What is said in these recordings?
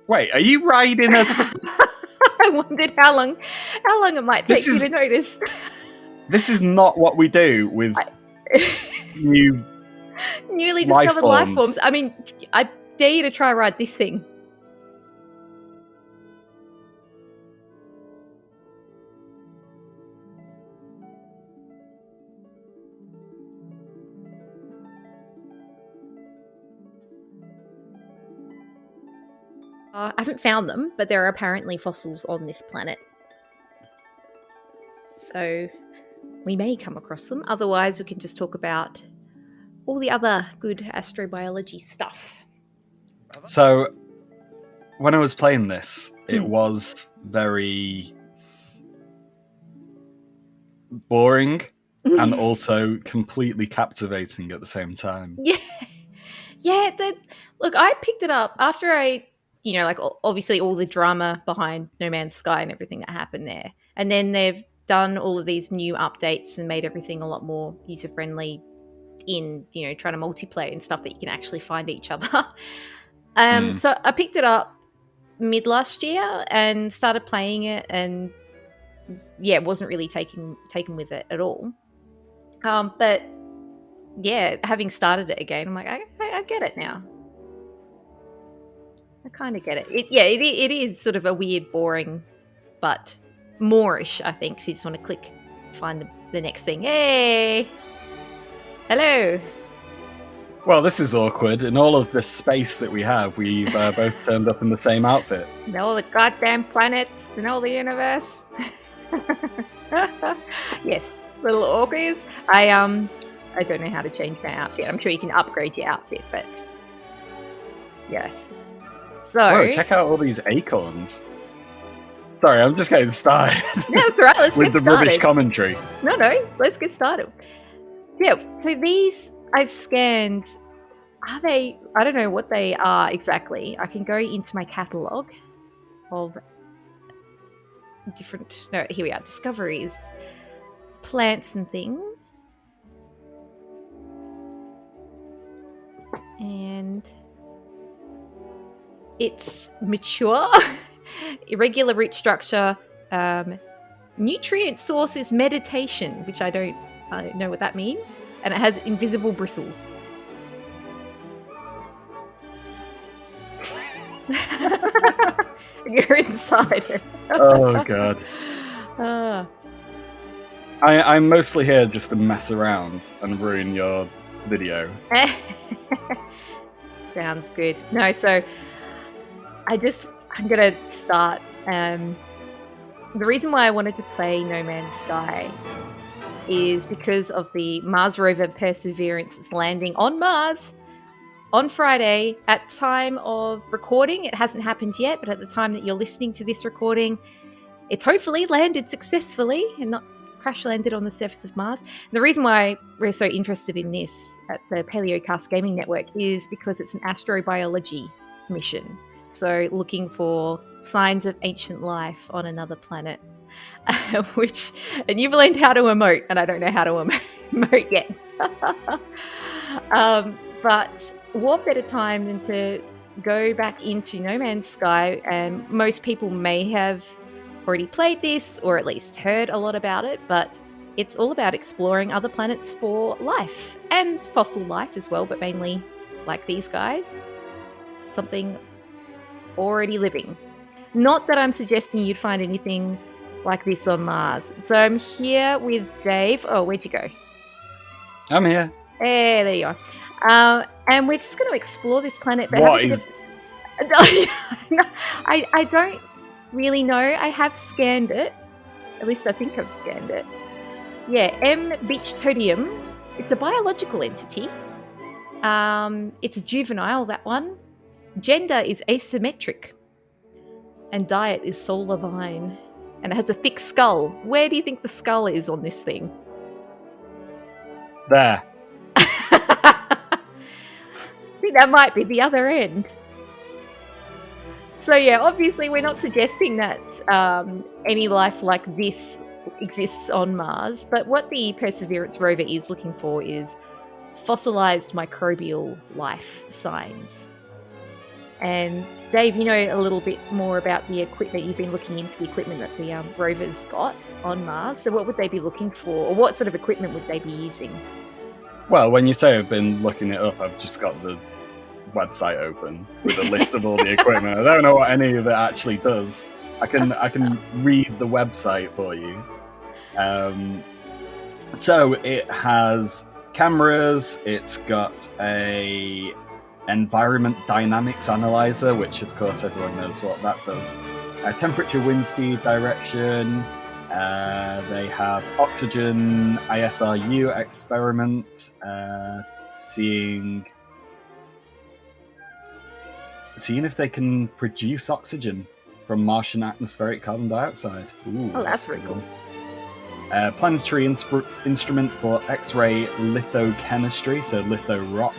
Wait, are you riding a... I wondered how long it might take you to notice. This is not what we do with newly discovered life forms. I mean, I dare you to try ride this thing. I haven't found them, but there are apparently fossils on this planet. So we may come across them. Otherwise, we can just talk about all the other good astrobiology stuff. So when I was playing this, it was very boring and also completely captivating at the same time. Yeah. Look, I picked it up after like obviously all the drama behind No Man's Sky and everything that happened there. And then they've done all of these new updates and made everything a lot more user-friendly in, trying to multiplayer and stuff that you can actually find each other. So I picked it up mid last year and started playing it, and it wasn't really taken with it at all. But yeah, having started it again, I'm like, I get it now. I kind of get it. It is sort of a weird, boring, but moreish, I think. So you just want to find the next thing. Hey! Hello! Well, this is awkward. In all of the space that we have, we've both turned up in the same outfit. And all the goddamn planets and all the universe. Yes, little orcas. I don't know how to change my outfit. I'm sure you can upgrade your outfit, but yes. So, whoa, check out all these acorns. Sorry, I'm just getting started. No, that's right. Let's with get the started. rubbish commentary. No, let's get started. So these I've scanned. Are they? I don't know what they are exactly. I can go into my catalogue of different. No, here we are. Discoveries, plants and things, and it's mature, irregular root structure. Nutrient source is meditation, which I don't know what that means, and it has invisible bristles. You're inside. Oh god. I'm mostly here just to mess around and ruin your video. Sounds good. No, so I'm gonna start. The reason why I wanted to play No Man's Sky is because of the Mars rover Perseverance's landing on Mars on Friday. At time of recording, it hasn't happened yet, but at the time that you're listening to this recording, it's hopefully landed successfully and not crash landed on the surface of Mars. And the reason why we're so interested in this at the Palaeocast Gaming Network is because it's an astrobiology mission. So looking for signs of ancient life on another planet, and you've learned how to emote, and I don't know how to emote yet. But what better time than to go back into No Man's Sky? And most people may have already played this or at least heard a lot about it, but it's all about exploring other planets for life and fossil life as well, but mainly like these guys, something already living. Not that I'm suggesting you'd find anything like this on Mars. So I'm here with Dave. Oh, where'd you go? I'm here. Hey, there you are. And we're just going to explore this planet. But what is... I don't really know. I have scanned it. At least I think I've scanned it. Yeah, M. Beachtodium. It's a biological entity. It's a juvenile, that one. Gender is asymmetric. And diet is solar vine. And it has a thick skull. Where do you think the skull is on this thing? There. I think that might be the other end. So yeah, obviously we're not suggesting that any life like this exists on Mars, but what the Perseverance rover is looking for is fossilized microbial life signs. And Dave, you know a little bit more about the equipment. You've been looking into the equipment that the rovers got on Mars. So what would they be looking for, or what sort of equipment would they be using? Well, when you say I've been looking it up, I've just got the website open with a list of all the equipment. I don't know what any of it actually does. I can read the website for you. So it has cameras. It's got a environment dynamics analyzer, which of course everyone knows what that does. Temperature, wind speed, direction. They have oxygen ISRU experiment, seeing if they can produce oxygen from Martian atmospheric carbon dioxide. Ooh, Oh, that's very cool. Planetary instrument for X-ray lithochemistry, so litho rock,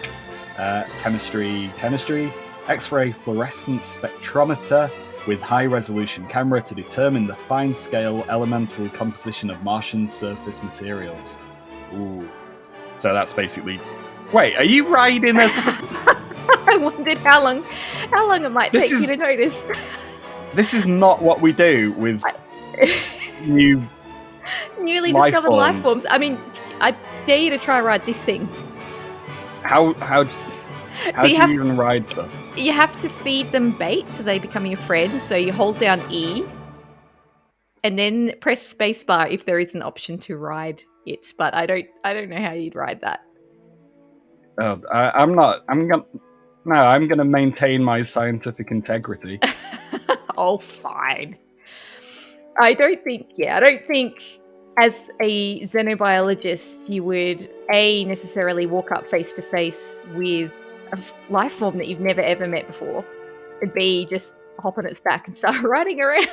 chemistry, X-ray fluorescence spectrometer with high-resolution camera to determine the fine-scale elemental composition of Martian surface materials. Ooh, so that's basically. Wait, are you riding a? I wondered how long it might take you to notice. This is not what we do with newly discovered life forms. I mean, I dare you to try and ride this thing. How do you even ride stuff? You have to feed them bait so they become your friends. So you hold down E and then press spacebar if there is an option to ride it. But I don't know how you'd ride that. Oh, I'm gonna maintain my scientific integrity. Oh, fine. I don't think as a xenobiologist you would necessarily walk up face to face with a life form that you've never ever met before, and B, just hop on its back and start riding around.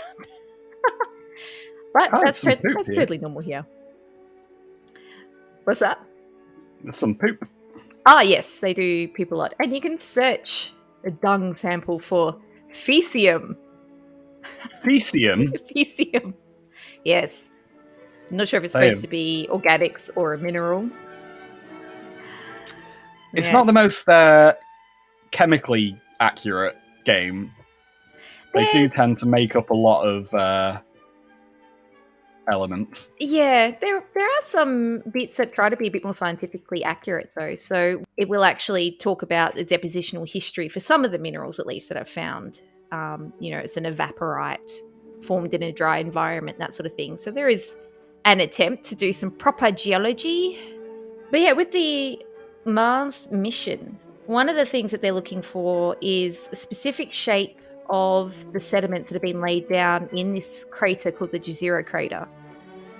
But that's totally normal here. What's that? There's some poop. Ah, yes, they do poop a lot. And you can search a dung sample for faecium. Faecium? Faecium. Yes. I'm not sure if it's supposed to be organics or a mineral. It's not the most chemically accurate game. They do tend to make up a lot of elements. Yeah, there are some bits that try to be a bit more scientifically accurate, though. So it will actually talk about the depositional history for some of the minerals, at least, that I've found. It's an evaporite formed in a dry environment, that sort of thing. So there is an attempt to do some proper geology. But yeah, with the Mars mission, one of the things that they're looking for is a specific shape of the sediments that have been laid down in this crater called the Jazeera Crater.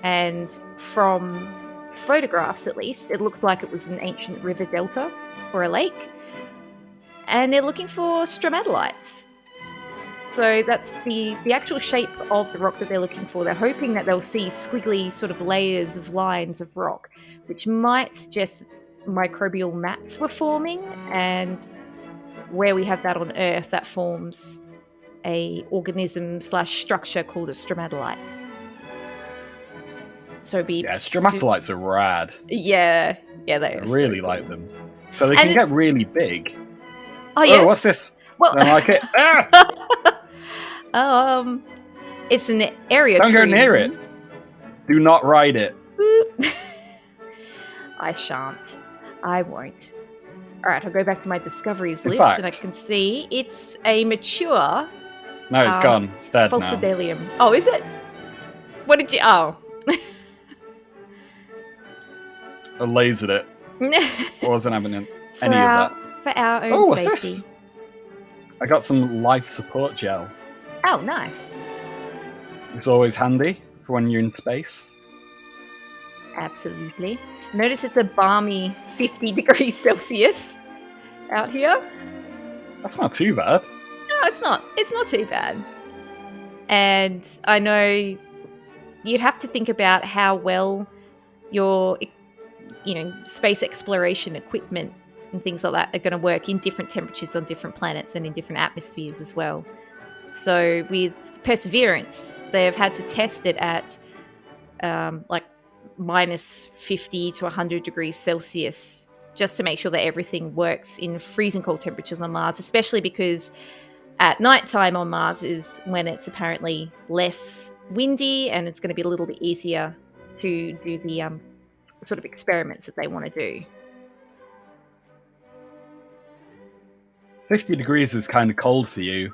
And from photographs, at least, it looks like it was an ancient river delta or a lake. And they're looking for stromatolites. So that's the actual shape of the rock that they're looking for. They're hoping that they'll see squiggly sort of layers of lines of rock, which might suggest that microbial mats were forming, and where we have that on Earth, that forms a organism / structure called a stromatolite. So stromatolites are rad. Yeah, they are. I really like them. So they can get really big. Oh yeah. Oh, what's this? Well, I don't like it. It's an area. Don't go near it. Do not ride it. I shan't. I won't. All right, I'll go back to my discoveries list, and I can see it's a mature. No, it's gone. It's dead now. Falsidelium. Oh, is it? What did you? Oh. I lasered it. I wasn't having any of that. For our own safety. Oh, what's this? I got some life support gel. Oh, nice. It's always handy for when you're in space. Absolutely. Notice it's a balmy 50 degrees Celsius out here. That's not too bad. No, it's not. It's not too bad. And I know you'd have to think about how well your, space exploration equipment and things like that are going to work in different temperatures on different planets and in different atmospheres as well. So with Perseverance, they've had to test it at minus 50 to 100 degrees Celsius just to make sure that everything works in freezing cold temperatures on Mars, especially because at night time on Mars is when it's apparently less windy and it's going to be a little bit easier to do the sort of experiments that they want to do. 50 degrees is kind of cold for you.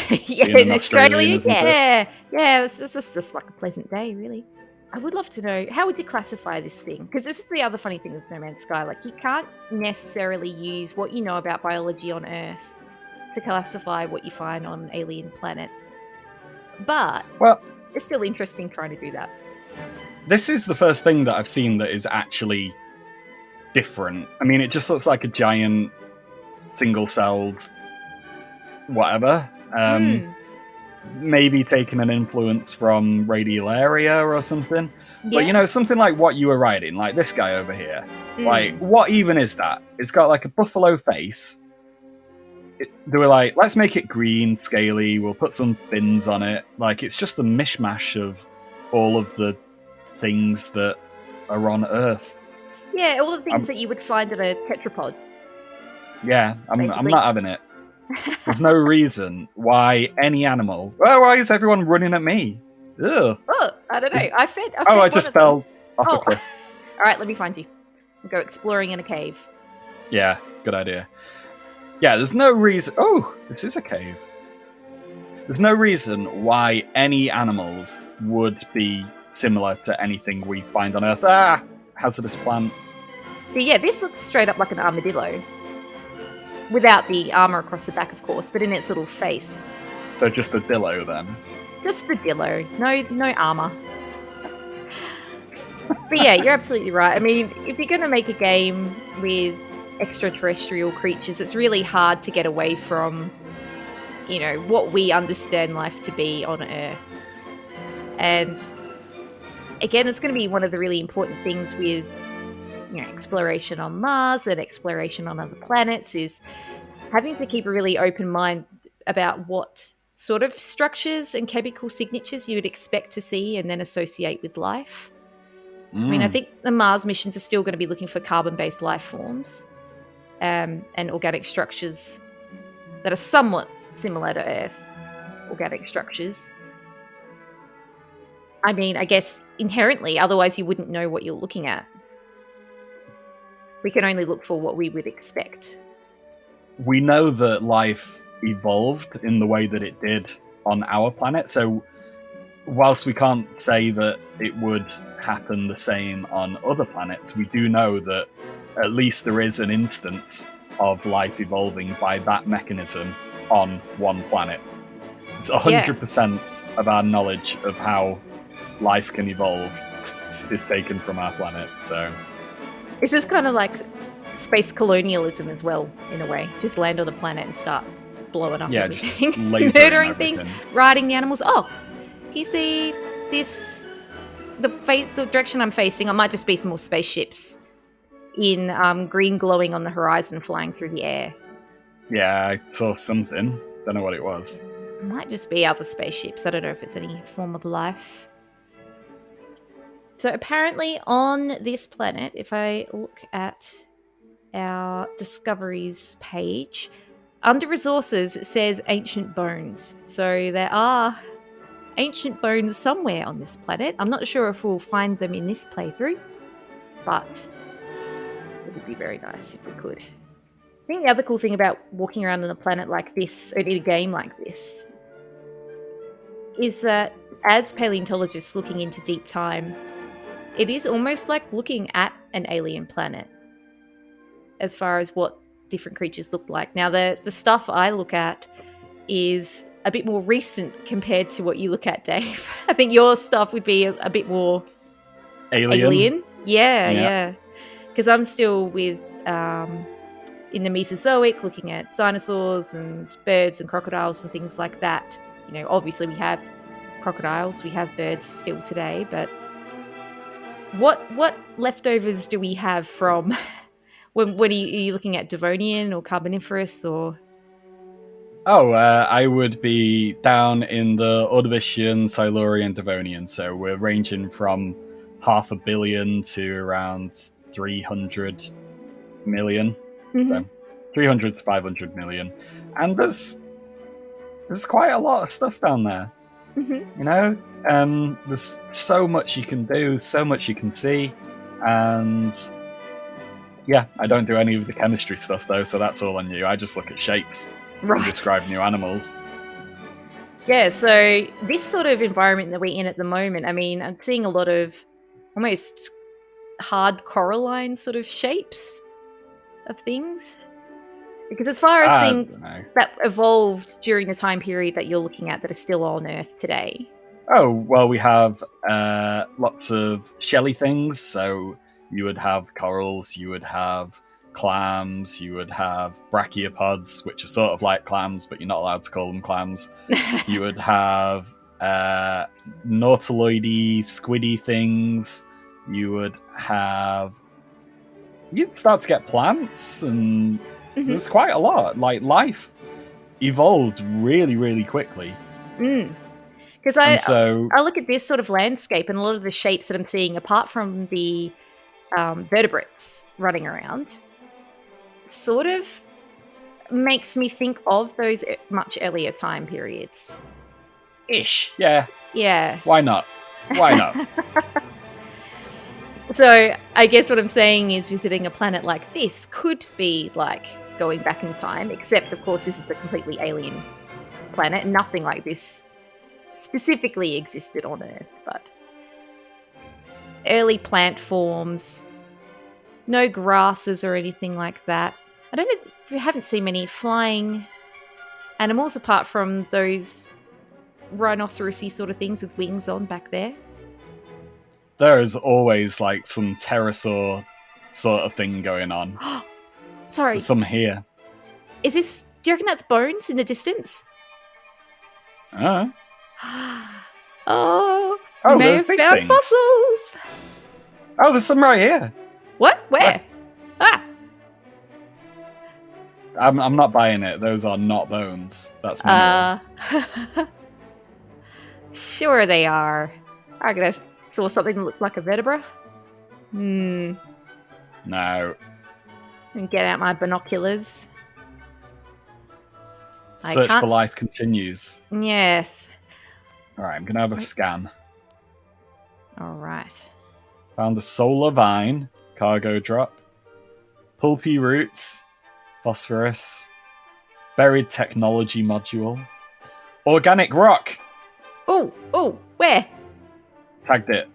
Yeah, Being in Australia, isn't it? yeah, it's just like a pleasant day, really. I would love to know, how would you classify this thing? Because this is the other funny thing with No Man's Sky. Like, you can't necessarily use what you know about biology on Earth to classify what you find on alien planets. But Well, it's still interesting trying to do that. this is the first thing that I've seen that is actually different. I mean, it just looks like a giant single-celled whatever. Maybe taking an influence from Radiolaria or something. Yeah. But, something like what you were riding, like this guy over here. Like, what even is that? It's got like a buffalo face. They were like, let's make it green, scaly, we'll put some fins on it. Like, it's just a mishmash of all of the things that are on Earth. Yeah, all the things that you would find in a tetrapod. Yeah, I'm not having it. There's no reason why any animal... Well, why is everyone running at me? Ugh. Oh, I don't know. I fed I just fell off a cliff. All right, let me find you. We'll go exploring in a cave. Yeah, good idea. Yeah, there's no reason... Oh, this is a cave. There's no reason why any animals would be similar to anything we find on Earth. Ah! Hazardous plant. So yeah, this looks straight up like an armadillo. Without the armor across the back, of course, but in its little face. So just the dillo, then? Just the dillo. No armor. But yeah, you're absolutely right. I mean, if you're going to make a game with extraterrestrial creatures, it's really hard to get away from, what we understand life to be on Earth. And again, it's going to be one of the really important things with exploration on Mars and exploration on other planets is having to keep a really open mind about what sort of structures and chemical signatures you would expect to see and then associate with life. I mean, I think the Mars missions are still going to be looking for carbon-based life forms and organic structures that are somewhat similar to Earth, organic structures. I mean, I guess inherently, otherwise you wouldn't know what you're looking at. We can only look for what we would expect. We know that life evolved in the way that it did on our planet, so whilst we can't say that it would happen the same on other planets, we do know that at least there is an instance of life evolving by that mechanism on one planet. It's 100% of our knowledge of how life can evolve is taken from our planet, so... This is kind of like space colonialism as well, in a way. Just land on a planet and start blowing up everything. Just murdering things, riding the animals. Oh, can you see this? The direction I'm facing, I might just be some more spaceships in green glowing on the horizon flying through the air. Yeah, I saw something. Don't know what it was. It might just be other spaceships. I don't know if it's any form of life. So apparently on this planet, if I look at our discoveries page, under resources it says ancient bones. So there are ancient bones somewhere on this planet. I'm not sure if we'll find them in this playthrough, but it would be very nice if we could. I think the other cool thing about walking around on a planet like this, or in a game like this, is that as paleontologists looking into deep time, it is almost like looking at an alien planet as far as what different creatures look like. Now, the stuff I look at is a bit more recent compared to what you look at, Dave. I think your stuff would be a bit more alien. Yeah. Because I'm still with in the Mesozoic, looking at dinosaurs and birds and crocodiles and things like that. Obviously we have crocodiles, we have birds still today, but what leftovers do we have from when are you looking at Devonian or Carboniferous or? I would be down in the Ordovician, Silurian, Devonian, so we're ranging from 500 million to around 300 million. Mm-hmm. So 300 to 500 million. And there's quite a lot of stuff down there. Mm-hmm. You know, there's so much you can do, so much you can see, and yeah, I don't do any of the chemistry stuff though, so that's all on you. I just look at shapes and Right. describe new animals. Yeah, so this sort of environment that we're in at the moment, I mean, I'm seeing a lot of almost hard coralline sort of shapes of things. Because as far as I things don't know. that evolved during the time period that you're looking at that are still on Earth today. Oh, well, we have lots of shelly things. So you would have corals, you would have clams, you would have brachiopods, which are sort of like clams, but you're not allowed to call them clams. You would have nautiloidy, squiddy things. You would have... You'd start to get plants, and there's quite a lot. Like, life evolved really, really quickly. Because I look at this sort of landscape and a lot of the shapes that I'm seeing, apart from the vertebrates running around, sort of makes me think of those much earlier time periods. Ish. Yeah. Yeah. Why not? Why not? So I guess what I'm saying is visiting a planet like this could be like going back in time, except of course this is a completely alien planet. Nothing like this specifically existed on Earth, but early plant forms, no grasses or anything like that. I don't know if we haven't seen many flying animals apart from those rhinocerosy sort of things with wings on back there. There's always like some pterosaur sort of thing going on. Sorry. There's some here. Is this... Do you reckon that's bones in the distance? Oh, you may have found things. fossils. Oh, there's some right here. What? Where? Ah. I'm not buying it. Those are not bones. That's mineral. Sure they are. I could have saw something that looked like a vertebra. No. And get out my binoculars. Search for life continues. Yes. Alright, I'm gonna have a scan. Alright. Found a solar vine, cargo drop, pulpy roots, phosphorus, buried technology module, organic rock. Oh, where? Tagged it.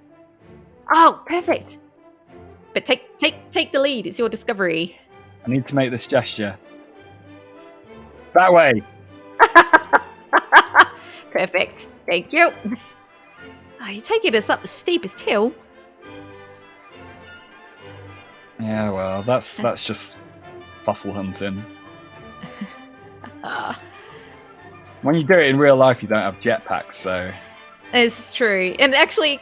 Oh, perfect. But take the lead. It's your discovery. I need to make this gesture. That way. Perfect. Thank you. Oh, you're taking us up the steepest hill. Yeah, well, that's just fossil hunting. When you do it in real life, you don't have jetpacks, so... This is true. And actually,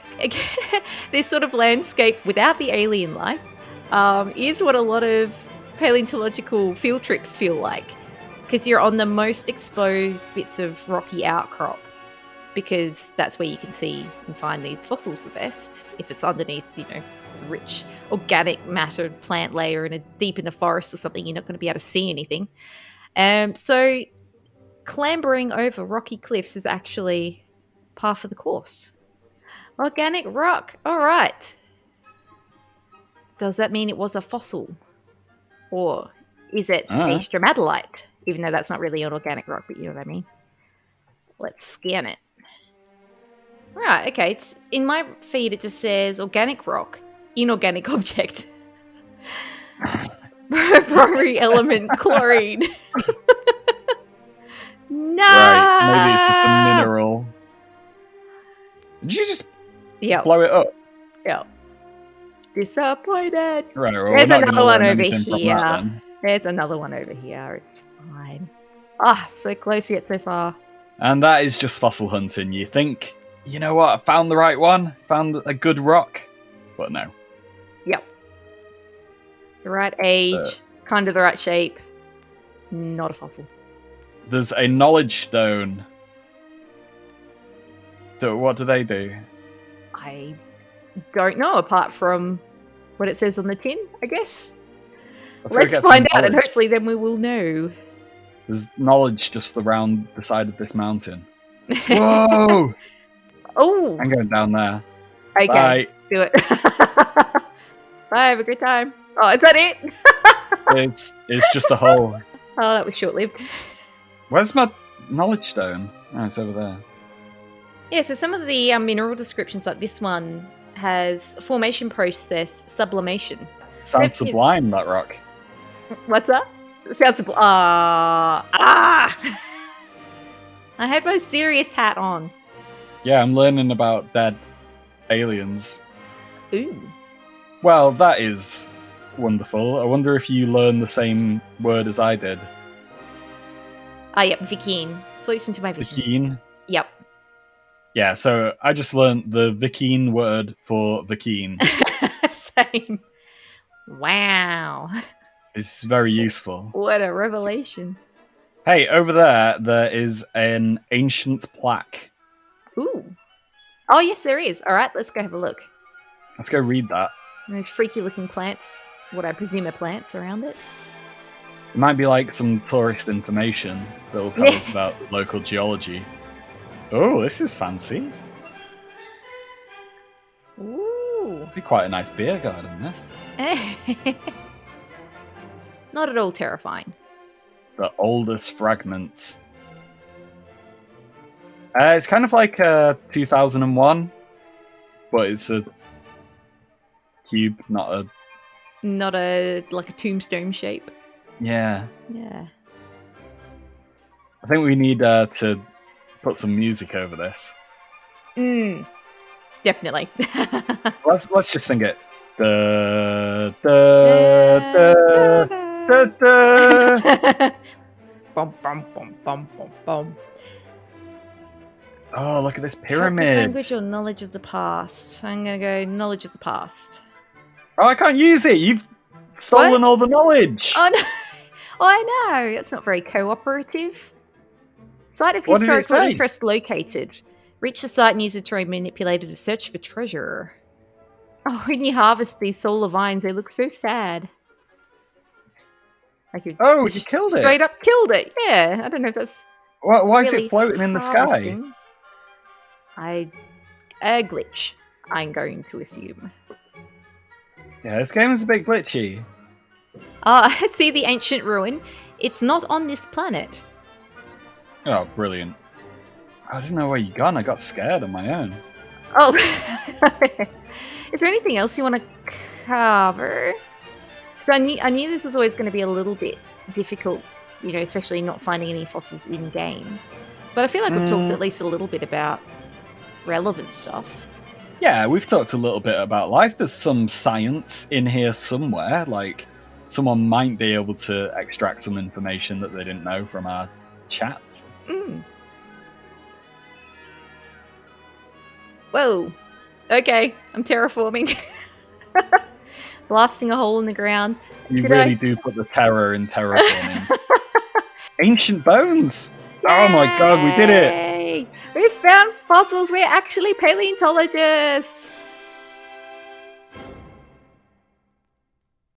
this sort of landscape without the alien life is what a lot of paleontological field trips feel like. Because you're on the most exposed bits of rocky outcrop. Because that's where you can see and find these fossils the best. If it's underneath, rich organic matter plant layer and deep in the forest or something, you're not going to be able to see anything. So clambering over rocky cliffs is actually par for the course. Organic rock. All right. Does that mean it was a fossil? Or is it a stromatolite? Even though that's not really an organic rock, but you know what I mean. Let's scan it. Right, okay. It's in my feed, it just says organic rock, inorganic object. Primary element, chlorine. No! Right, maybe it's just a mineral. Did you just blow it up? Yep. Disappointed. Right, well, There's we're not another one over anything from here. that, then. There's another one over here. It's fine. Ah, so close yet so far. And that is just fossil hunting. You think, you know what, I found the right one, found a good rock, but no. Yep. The right age, kind of the right shape, not a fossil. There's a knowledge stone. What do they do? I don't know, apart from what it says on the tin, I guess. Let's find out, and hopefully then we will know. There's knowledge just around the side of this mountain. Whoa! Oh! I'm going down there. Okay, Bye. do it. Bye, have a good time. Oh, is that it? It's just a hole. Oh, that was short-lived. Where's my knowledge stone? Oh, it's over there. Yeah, so some of the mineral descriptions, like this one, has formation process, sublimation. Sounds sublime, that rock. What's that? It sounds sublime. I had my serious hat on. Yeah, I'm learning about dead aliens. Ooh. Well, that is wonderful. I wonder if you learn the same word as I did. Ah, yep, Vikine. Floats into my vision. Vikine? Yep. Yeah, so I just learned the Vikine word for Vikine. Same. Wow. It's very useful. What a revelation. Hey, over there is an ancient plaque. Ooh. Oh, yes, there is. All right, let's go have a look. Let's go read that. There's freaky-looking plants, what I presume are plants around it. It might be like some tourist information that will tell us about local geology. Oh, this is fancy. Ooh. Be quite a nice beer garden, this. Not at all terrifying. The oldest fragment. It's kind of like 2001, but it's a cube, not like a tombstone shape. Yeah. Yeah. I think we need to put some music over this. Definitely. Let's just sing it. Da, da, da, da, da. Bum, bum, bum, bum, bum, bum. Oh, look at this Practice pyramid. language or knowledge of the past. I'm going to go knowledge of the past. Oh, I can't use it. You've stolen all the knowledge. Oh, no. Oh, I know. That's not very cooperative. Site of What did it historical say? interest located. Reach the site and use the terrain manipulated to search for treasure. Oh, when you harvest these solar vines, they look so sad. Like you killed it. Straight up killed it. Yeah, I don't know if that's... Why is really it floating in the sky? harvesting. A glitch, I'm going to assume. Yeah, this game is a bit glitchy. I see the ancient ruin. It's not on this planet. Oh, brilliant. I didn't know where you gone. I got scared on my own. Oh. Is there anything else you want to cover? So I knew this was always going to be a little bit difficult, you know, especially not finding any fossils in game. But I feel like we've talked at least a little bit about relevant stuff. Yeah, we've talked a little bit about life. There's some science in here somewhere. Like, someone might be able to extract some information that they didn't know from our chat. Whoa. Okay, I'm terraforming. Blasting a hole in the ground. You really do put the terror in terraforming. Ancient bones! Yay! Oh my god, we did it! We found fossils! We're actually paleontologists!